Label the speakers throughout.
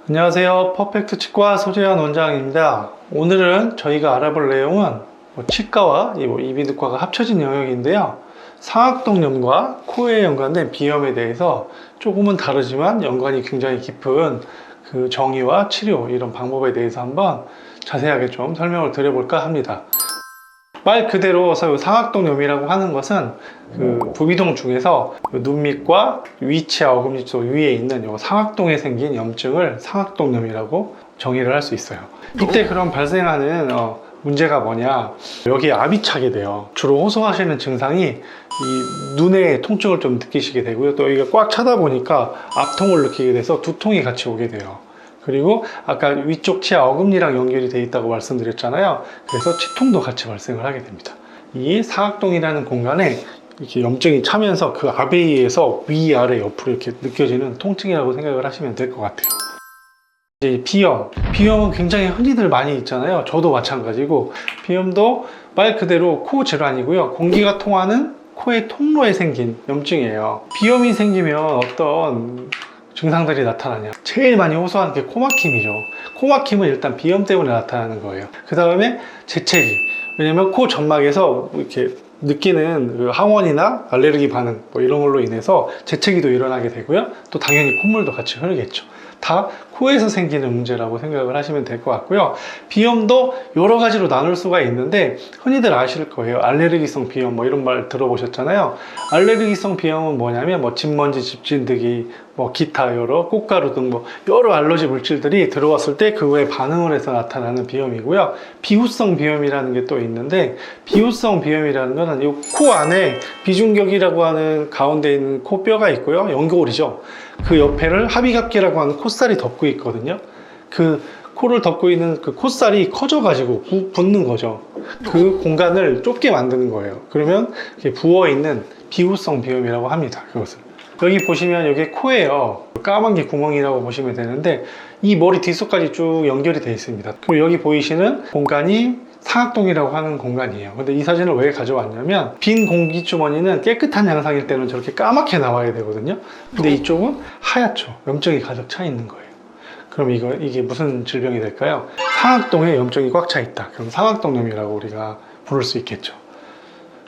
Speaker 1: 안녕하세요. 퍼펙트 치과 소재현 원장입니다. 오늘은 저희가 알아볼 내용은 치과와 이비인후과가 합쳐진 영역인데요. 상악동염과 코에 연관된 비염에 대해서 조금은 다르지만 연관이 굉장히 깊은 그 정의와 치료 이런 방법에 대해서 한번 자세하게 좀 설명을 드려볼까 합니다. 말 그대로 상악동염이라고 하는 것은 그 부비동 중에서 눈 밑과 위치와 어금니 쪽 위에 있는 요 상악동에 생긴 염증을 상악동염이라고 정의를 할 수 있어요. 이때 그럼 발생하는 문제가 뭐냐, 여기에 압이 차게 돼요. 주로 호소하시는 증상이 이 눈의 통증을 좀 느끼시게 되고요. 또 이게 꽉 차다 보니까 압통을 느끼게 돼서 두통이 같이 오게 돼요. 그리고 아까 위쪽 치아 어금니랑 연결이 되어 있다고 말씀드렸잖아요. 그래서 치통도 같이 발생을 하게 됩니다. 이 상악동이라는 공간에 이렇게 염증이 차면서 그 압에 의해서 위아래 옆으로 이렇게 느껴지는 통증이라고 생각을 하시면 될 것 같아요. 이제 비염은 굉장히 흔히들 많이 있잖아요. 저도 마찬가지고, 비염도 말 그대로 코 질환이고요. 공기가 통하는 코의 통로에 생긴 염증이에요. 비염이 생기면 어떤 증상들이 나타나냐, 제일 많이 호소하는 게 코막힘이죠. 코막힘은 일단 비염 때문에 나타나는 거예요. 그 다음에 재채기, 왜냐면 코 점막에서 이렇게 느끼는 그 항원이나 알레르기 반응 이런 걸로 인해서 재채기도 일어나게 되고요. 또 당연히 콧물도 같이 흐르겠죠. 다 코에서 생기는 문제라고 생각을 하시면 될 것 같고요. 비염도 여러 가지로 나눌 수가 있는데, 흔히들 아실 거예요. 알레르기성 비염 이런 말 들어보셨잖아요. 알레르기성 비염은 뭐냐면 진먼지, 집진드기, 기타 여러 꽃가루 등 여러 알러지 물질들이 들어왔을 때 그거에 반응을 해서 나타나는 비염이고요. 비후성 비염이라는 게 또 있는데, 비후성 비염이라는 거는 이 코 안에 비중격이라고 하는 가운데 있는 코뼈가 있고요. 연골이죠. 그 옆에를 합의갑기라고 하는 콧살이 덮고 있거든요. 그 코를 덮고 있는 그 콧살이 커져가지고 붓는 거죠. 그 공간을 좁게 만드는 거예요. 그러면 이렇게 부어있는 비후성 비염이라고 합니다. 그것을. 여기 보시면 여기 코예요. 까만 게 구멍이라고 보시면 되는데, 이 머리 뒷속까지 쭉 연결이 되어 있습니다. 그리고 여기 보이시는 공간이 상악동이라고 하는 공간이에요. 근데 이 사진을 왜 가져왔냐면, 빈 공기주머니는 깨끗한 양상일 때는 저렇게 까맣게 나와야 되거든요. 근데 이쪽은 하얗죠. 염증이 가득 차 있는 거예요. 그럼 이게 무슨 질병이 될까요? 상악동에 염증이 꽉 차 있다. 그럼 상악동염이라고 우리가 부를 수 있겠죠.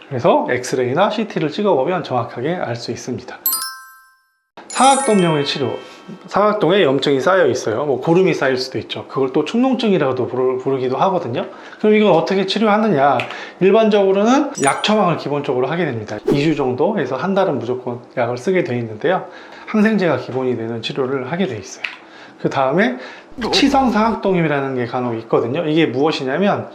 Speaker 1: 그래서 엑스레이나 CT를 찍어보면 정확하게 알 수 있습니다. 상악동염의 치료, 상악동에 염증이 쌓여 있어요. 고름이 쌓일 수도 있죠. 그걸 또 축농증이라고도 부르기도 하거든요. 그럼 이건 어떻게 치료하느냐? 일반적으로는 약 처방을 기본적으로 하게 됩니다. 2주 정도 해서 한 달은 무조건 약을 쓰게 되어 있는데요. 항생제가 기본이 되는 치료를 하게 되어 있어요. 그 다음에 치성 상악동염이라는 게 간혹 있거든요. 이게 무엇이냐면,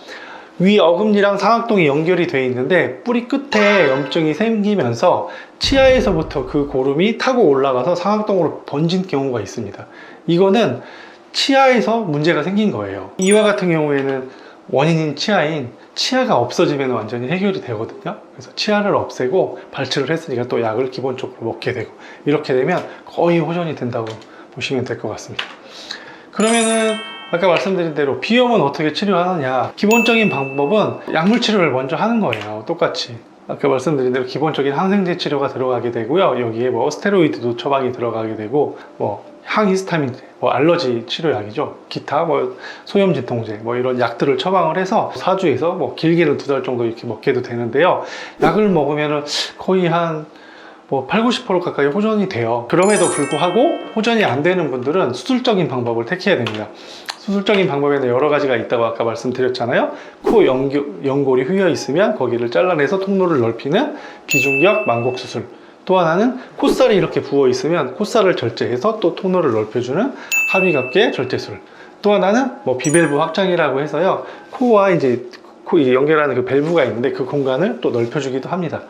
Speaker 1: 위 어금니랑 상악동이 연결이 되어 있는데 뿌리 끝에 염증이 생기면서 치아에서부터 그 고름이 타고 올라가서 상악동으로 번진 경우가 있습니다. 이거는 치아에서 문제가 생긴 거예요. 이와 같은 경우에는 원인인 치아가 없어지면 완전히 해결이 되거든요. 그래서 치아를 없애고 발치를 했으니까 또 약을 기본적으로 먹게 되고, 이렇게 되면 거의 호전이 된다고 보시면 될 것 같습니다. 그러면은 아까 말씀드린 대로 비염은 어떻게 치료하느냐, 기본적인 방법은 약물 치료를 먼저 하는 거예요. 똑같이 아까 말씀드린 대로 기본적인 항생제 치료가 들어가게 되고요. 여기에 스테로이드도 처방이 들어가게 되고, 항히스타민, 알러지 치료약이죠. 기타 소염 진통제 이런 약들을 처방을 해서 4주에서 길게는 2달 정도 이렇게 먹게도 되는데요. 약을 먹으면 거의 한 80~90% 가까이 호전이 돼요. 그럼에도 불구하고 호전이 안 되는 분들은 수술적인 방법을 택해야 됩니다. 수술적인 방법에는 여러 가지가 있다고 아까 말씀드렸잖아요. 코 연골이 휘어 있으면 거기를 잘라내서 통로를 넓히는 비중격 만곡 수술. 또 하나는 콧살이 이렇게 부어 있으면 콧살을 절제해서 또 통로를 넓혀주는 합의갑계 절제술. 또 하나는 비밸브 확장이라고 해서요. 코와 코 연결하는 그 밸브가 있는데 그 공간을 또 넓혀주기도 합니다.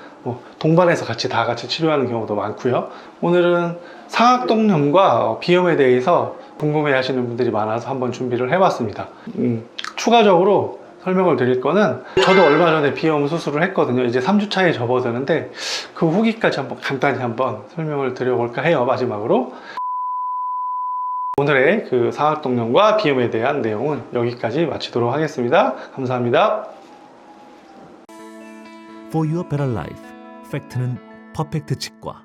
Speaker 1: 동반해서 다 같이 치료하는 경우도 많고요. 오늘은 상악동염과 비염에 대해서 궁금해 하시는 분들이 많아서 한번 준비를 해봤습니다. 추가적으로 설명을 드릴 거는, 저도 얼마 전에 비염 수술을 했거든요. 이제 3주 차에 접어드는데 그 후기까지 간단히 설명을 드려볼까 해요. 마지막으로 오늘의 그 상악동염과 비염에 대한 내용은 여기까지 마치도록 하겠습니다. 감사합니다.
Speaker 2: For your better life, 팩트는 퍼펙트 치과.